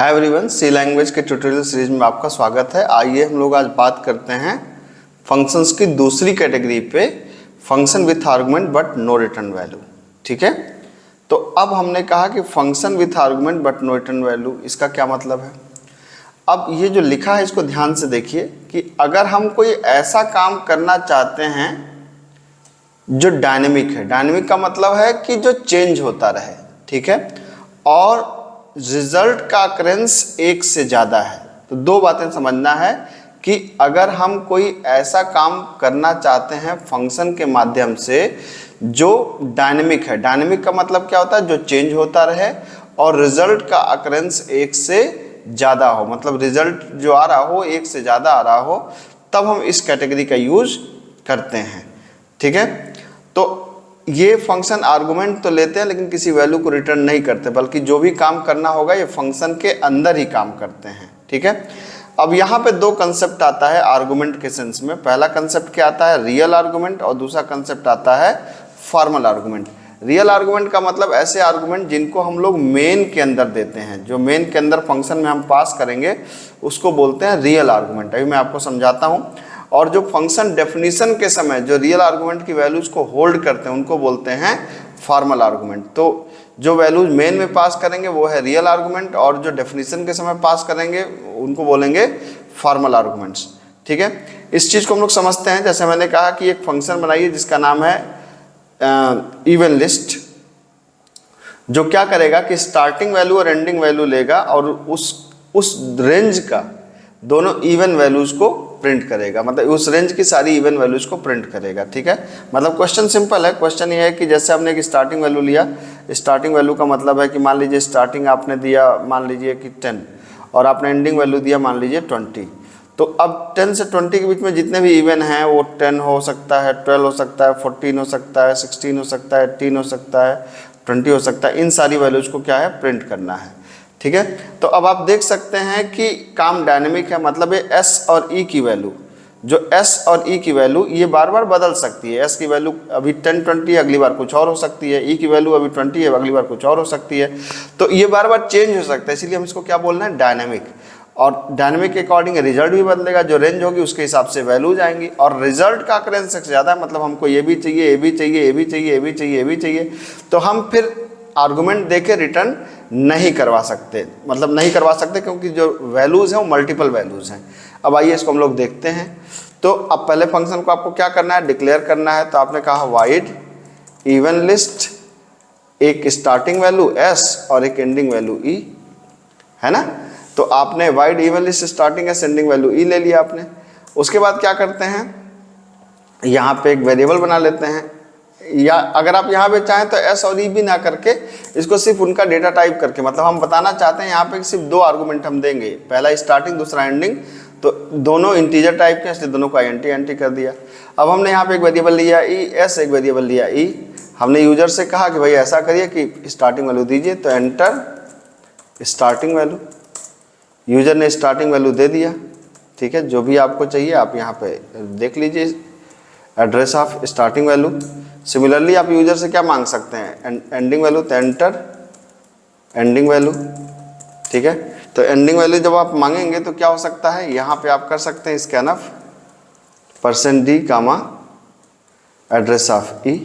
Hi everyone, सी language के tutorial series में आपका स्वागत है। आइए हम लोग आज बात करते हैं फंक्शंस की दूसरी कैटेगरी पे, function with argument but no return value. ठीक है, तो अब हमने कहा कि function with argument but no return value, इसका क्या मतलब है। अब ये जो लिखा है इसको ध्यान से देखिए कि अगर हम कोई ऐसा काम करना चाहते हैं जो डायनेमिक है, डायनेमिक का मतलब है कि जो चेंज होता रहे, ठीक है, और रिजल्ट का अकरेंस एक से ज़्यादा है, तो दो बातें समझना है कि अगर हम कोई ऐसा काम करना चाहते हैं फंक्शन के माध्यम से जो डायनेमिक है, डायनेमिक का मतलब क्या होता है, जो चेंज होता रहे और रिजल्ट का अकरेंस एक से ज़्यादा हो, मतलब रिजल्ट जो आ रहा हो एक से ज़्यादा आ रहा हो, तब हम इस कैटेगरी का यूज करते हैं। ठीक है, तो ये फंक्शन आर्गुमेंट तो लेते हैं लेकिन किसी वैल्यू को रिटर्न नहीं करते, बल्कि जो भी काम करना होगा ये फंक्शन के अंदर ही काम करते हैं। ठीक है, अब यहाँ पे दो कंसेप्ट आता है आर्गुमेंट के सेंस में। पहला कंसेप्ट क्या आता है, रियल आर्गुमेंट, और दूसरा कंसेप्ट आता है फॉर्मल आर्गुमेंट। रियल आर्गुमेंट का मतलब ऐसे आर्गुमेंट जिनको हम लोग मेन के अंदर देते हैं, जो मेन के अंदर फंक्शन में हम पास करेंगे उसको बोलते हैं रियल आर्गुमेंट। अभी मैं आपको समझाता हूँ। और जो फंक्शन डेफिनेशन के समय जो रियल आर्गुमेंट की वैल्यूज को होल्ड करते हैं उनको बोलते हैं फॉर्मल आर्गुमेंट। तो जो वैल्यूज मेन में पास करेंगे वो है रियल आर्गुमेंट, और जो डेफिनेशन के समय पास करेंगे उनको बोलेंगे फॉर्मल आर्गुमेंट्स। ठीक है, इस चीज़ को हम लोग समझते हैं। जैसे मैंने कहा कि एक फंक्शन बनाइए जिसका नाम है इवन लिस्ट, जो क्या करेगा कि स्टार्टिंग वैल्यू और एंडिंग वैल्यू लेगा और उस रेंज का दोनों इवन वैल्यूज को प्रिंट करेगा, मतलब उस रेंज की सारी इवन वैल्यूज को प्रिंट करेगा। ठीक है, मतलब क्वेश्चन सिंपल है। क्वेश्चन ये है कि जैसे हमने एक स्टार्टिंग वैल्यू लिया, स्टार्टिंग वैल्यू का मतलब है कि मान लीजिए स्टार्टिंग आपने दिया मान लीजिए कि 10 और आपने एंडिंग वैल्यू दिया मान लीजिए 20। तो अब 10 से 20 के बीच में जितने भी इवन हैं वो 10 हो सकता है, 12 हो सकता है, 14 हो सकता है, 16 हो सकता है, 18 हो सकता है, 20 हो सकता है। इन सारी वैल्यूज को क्या है, प्रिंट करना है। ठीक है, तो अब आप देख सकते हैं कि काम डायनेमिक है, मतलब ये एस और ई की वैल्यू, जो एस और ई की वैल्यू ये बार बार बदल सकती है। एस की वैल्यू अभी 10-20 है, अगली बार कुछ और हो सकती है। ई की वैल्यू अभी 20 है, अगली बार कुछ और हो सकती है। तो ये बार बार चेंज हो सकता है, इसीलिए हम इसको क्या बोलना है, डायनेमिक। और डायनेमिक के अकॉर्डिंग रिजल्ट भी बदलेगा, जो रेंज होगी उसके हिसाब से वैल्यूज आएंगी। और रिजल्ट का अकरेंस से ज़्यादा, मतलब हमको ये भी चाहिए, ये भी चाहिए, ये भी चाहिए, ये भी चाहिए, ये भी चाहिए, तो हम फिर आर्गुमेंट देके रिटर्न नहीं करवा सकते, मतलब नहीं करवा सकते क्योंकि जो वैल्यूज़ हैं वो मल्टीपल वैल्यूज़ हैं। अब आइए इसको हम लोग देखते हैं। तो अब पहले फंक्शन को आपको क्या करना है, डिक्लेयर करना है। तो आपने कहा वाइड इवन लिस्ट, एक स्टार्टिंग वैल्यू एस और एक एंडिंग वैल्यू ई, है ना। तो आपने void even list starting S ending value E ले लिया आपने। उसके बाद क्या करते हैं, यहाँ पे एक वेरिएबल बना लेते हैं, या अगर आप यहाँ पे चाहें तो एस और ई भी ना करके इसको सिर्फ उनका डेटा टाइप करके, मतलब हम बताना चाहते हैं यहाँ पे सिर्फ दो आर्गुमेंट हम देंगे, पहला स्टार्टिंग दूसरा एंडिंग, तो दोनों इंटीजर टाइप के, इसलिए दोनों को INT कर दिया। अब हमने यहाँ पे एक वेरिएबल लिया ई एस, एक वेरिएबल लिया ई। हमने यूजर से कहा कि भाई ऐसा करिए कि स्टार्टिंग वैल्यू दीजिए, तो एंटर स्टार्टिंग वैल्यू। यूजर ने स्टार्टिंग वैल्यू दे दिया। ठीक है, जो भी आपको चाहिए आप यहाँ पे देख लीजिए, address of starting value. Similarly आप यूजर से क्या मांग सकते हैं, एंडिंग वैल्यू, तो एंटर एंडिंग वैल्यू। ठीक है, तो एंडिंग वैल्यू जब आप मांगेंगे तो क्या हो सकता है, यहाँ पे आप कर सकते हैं scanf %d comma address of E.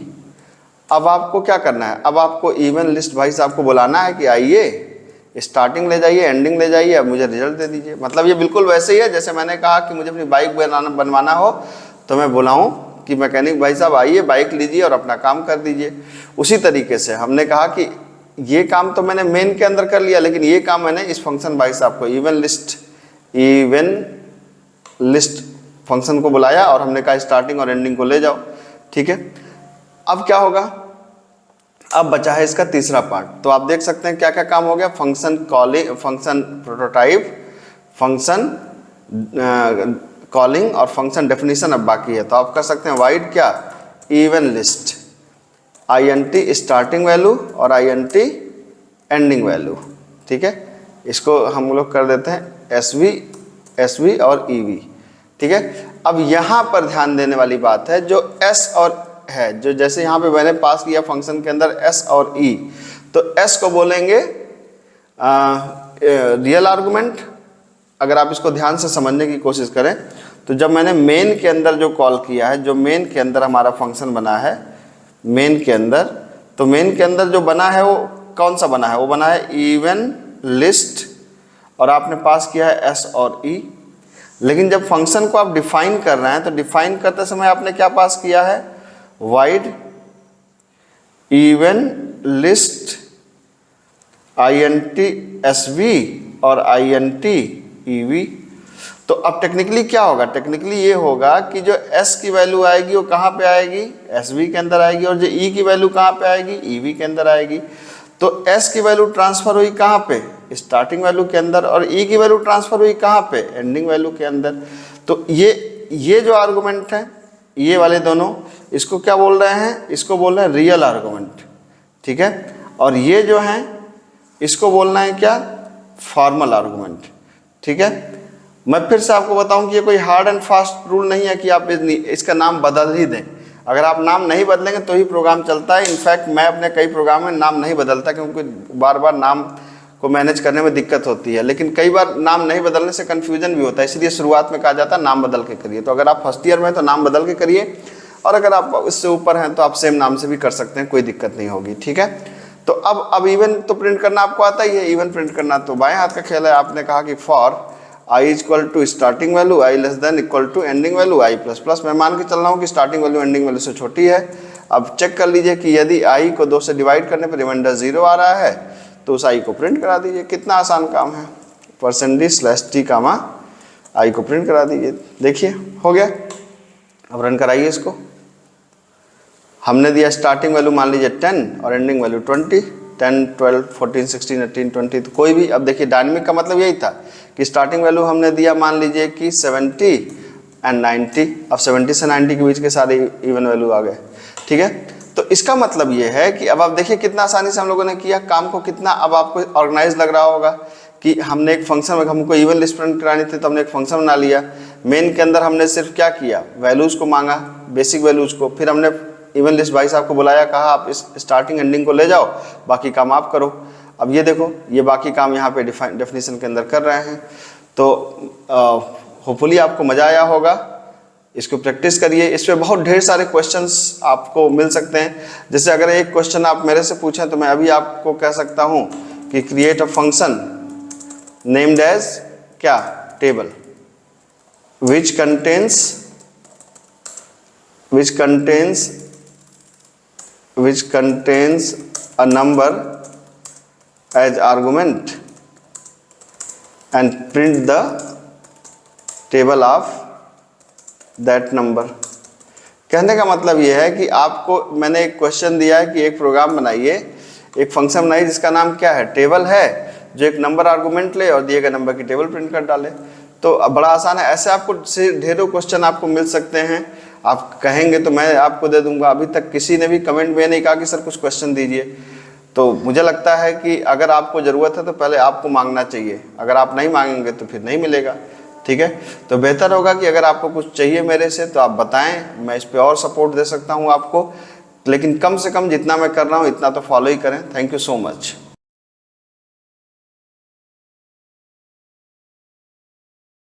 अब आपको क्या करना है, अब आपको इवन लिस्ट भाई साहब को बुलाना है कि आइए स्टार्टिंग ले जाइए, एंडिंग ले जाइए, अब मुझे रिजल्ट दे दीजिए। मतलब ये बिल्कुल वैसे ही है जैसे मैंने कहा कि मुझे अपनी बाइक बनवाना हो तो मैं बुलाऊं कि मैकेनिक भाई साहब आइए बाइक लीजिए और अपना काम कर दीजिए। उसी तरीके से हमने कहा कि ये काम तो मैंने मेन के अंदर कर लिया, लेकिन ये काम मैंने इस फंक्शन भाई साहब को इवन लिस्ट फंक्शन को बुलाया और हमने कहा स्टार्टिंग और एंडिंग को ले जाओ। ठीक है, अब क्या होगा, अब बचा है इसका तीसरा पार्ट। तो आप देख सकते हैं क्या क्या काम हो गया, function calling, function prototype, function calling और फंक्शन डेफिनेशन अब बाकी है। तो आप कर सकते हैं वाइड क्या, even list, INT starting value और INT एंडिंग वैल्यू। ठीक है, इसको हम लोग कर देते हैं SV और EV। ठीक है, अब यहाँ पर ध्यान देने वाली बात है, जो S और है, जो जैसे यहाँ पे मैंने पास किया फंक्शन के अंदर S और E, तो S को बोलेंगे रियल आर्गुमेंट, अगर आप इसको ध्यान से समझने की कोशिश करें तो जब मैंने मेन के अंदर जो कॉल किया है, जो मेन के अंदर हमारा फंक्शन बना है मेन के अंदर, तो मेन के अंदर जो बना है वो कौन सा बना है, वो बना है इवन लिस्ट और आपने पास किया है एस और ई। लेकिन जब फंक्शन को आप डिफाइन कर रहे हैं तो डिफाइन करते समय आपने क्या पास किया है, wide even list INT SV और INT EV। तो अब टेक्निकली क्या होगा, टेक्निकली ये होगा कि जो S की वैल्यू आएगी वो कहाँ पे आएगी, SV के अंदर आएगी, और जो E की वैल्यू कहाँ पे आएगी, EV के अंदर आएगी। तो S की वैल्यू ट्रांसफर हुई कहाँ पे, स्टार्टिंग वैल्यू के अंदर, और E की वैल्यू ट्रांसफर हुई कहाँ पे, एंडिंग वैल्यू के अंदर। तो ये जो आर्गुमेंट है, ये वाले दोनों, इसको क्या बोल रहे हैं, इसको बोल रहे हैं रियल आर्गुमेंट, ठीक है। और ये जो है इसको बोलना है क्या, फॉर्मल आर्गुमेंट, ठीक है। मैं फिर से आपको बताऊं कि ये कोई हार्ड एंड फास्ट रूल नहीं है कि आप इसका नाम बदल ही दें। अगर आप नाम नहीं बदलेंगे तो ही प्रोग्राम चलता है। इनफैक्ट मैं अपने कई प्रोग्राम में नाम नहीं बदलता, क्योंकि बार बार नाम को मैनेज करने में दिक्कत होती है। लेकिन कई बार नाम नहीं बदलने से कन्फ्यूजन भी होता है, इसलिए शुरुआत में कहा जाता है नाम बदल के करिए। तो अगर आप फर्स्ट ईयर में हैं तो नाम बदल के करिए, और अगर आप इससे ऊपर हैं तो आप सेम नाम से भी कर सकते हैं, कोई दिक्कत नहीं होगी, ठीक है। तो अब इवन तो प्रिंट करना आपको आता ही है, इवन प्रिंट करना तो बाएं हाथ का खेल है। आपने कहा कि for i equal to starting value, i less than equal to ending value, i plus plus. मैं मान के चल रहा हूँ कि स्टार्टिंग वैल्यू एंडिंग वैल्यू से छोटी है। अब चेक कर लीजिए कि यदि i को 2 से डिवाइड करने पर रिमाइंडर 0 आ रहा है तो उस i को प्रिंट करा दीजिए। कितना आसान काम है, %d/t कामा i को प्रिंट करा दीजिए। देखिए हो गया। अब रन कराइए इसको। हमने दिया स्टार्टिंग वैल्यू मान लीजिए 10 और एंडिंग वैल्यू 20, 10, 12, 14, 16, 18, 20, तो कोई भी। अब देखिए डायनेमिक का मतलब यही था कि स्टार्टिंग वैल्यू हमने दिया मान लीजिए कि 70 एंड 90। अब 70 से 90 के बीच के सारे इवन वैल्यू आ गए, ठीक है। तो इसका मतलब ये है कि अब आप देखिए कितना आसानी से हम लोगों ने किया काम को, कितना अब आपको ऑर्गेनाइज लग रहा होगा कि हमने एक फंक्शन में, हमको इवन लिस्ट प्रिंट करानी थी तो हमने एक फंक्शन बना लिया। मेन के अंदर हमने सिर्फ क्या किया, वैल्यूज़ को मांगा, बेसिक वैल्यूज़ को, फिर हमने इवन लिस्ट भाई साहब को बुलाया, कहा आप इस स्टार्टिंग एंडिंग को ले जाओ, बाकी काम आप करो। अब ये देखो, ये बाकी काम यहाँ पे डेफिनेशन के अंदर कर रहे हैं। तो होपफुली आपको मज़ा आया होगा। इसको प्रैक्टिस करिए। इस पे बहुत ढेर सारे क्वेश्चंस आपको मिल सकते हैं। जैसे अगर एक क्वेश्चन आप मेरे से पूछें तो मैं अभी आपको कह सकता हूँ कि create a function named as क्या, table, which contains a number as argument and print the table of that number। कहने का मतलब ये है कि आपको मैंने एक क्वेश्चन दिया है कि एक प्रोग्राम बनाइए, एक फंक्शन बनाइए जिसका नाम क्या है, टेबल है, जो एक नंबर आर्गुमेंट ले और दिए गए नंबर की टेबल प्रिंट कर डाले। तो बड़ा आसान है। ऐसे आपको ढेरों क्वेश्चन आपको मिल सकते हैं। आप कहेंगे तो मैं आपको दे दूंगा। अभी तक किसी ने भी कमेंट में नहीं कहा कि सर कुछ क्वेश्चन दीजिए। तो मुझे लगता है कि अगर आपको ज़रूरत है तो पहले आपको मांगना चाहिए। अगर आप नहीं मांगेंगे तो फिर नहीं मिलेगा, ठीक है। तो बेहतर होगा कि अगर आपको कुछ चाहिए मेरे से तो आप बताएं, मैं इस पर और सपोर्ट दे सकता हूँ आपको। लेकिन कम से कम जितना मैं कर रहा हूँ इतना तो फॉलो ही करें। Thank you so much.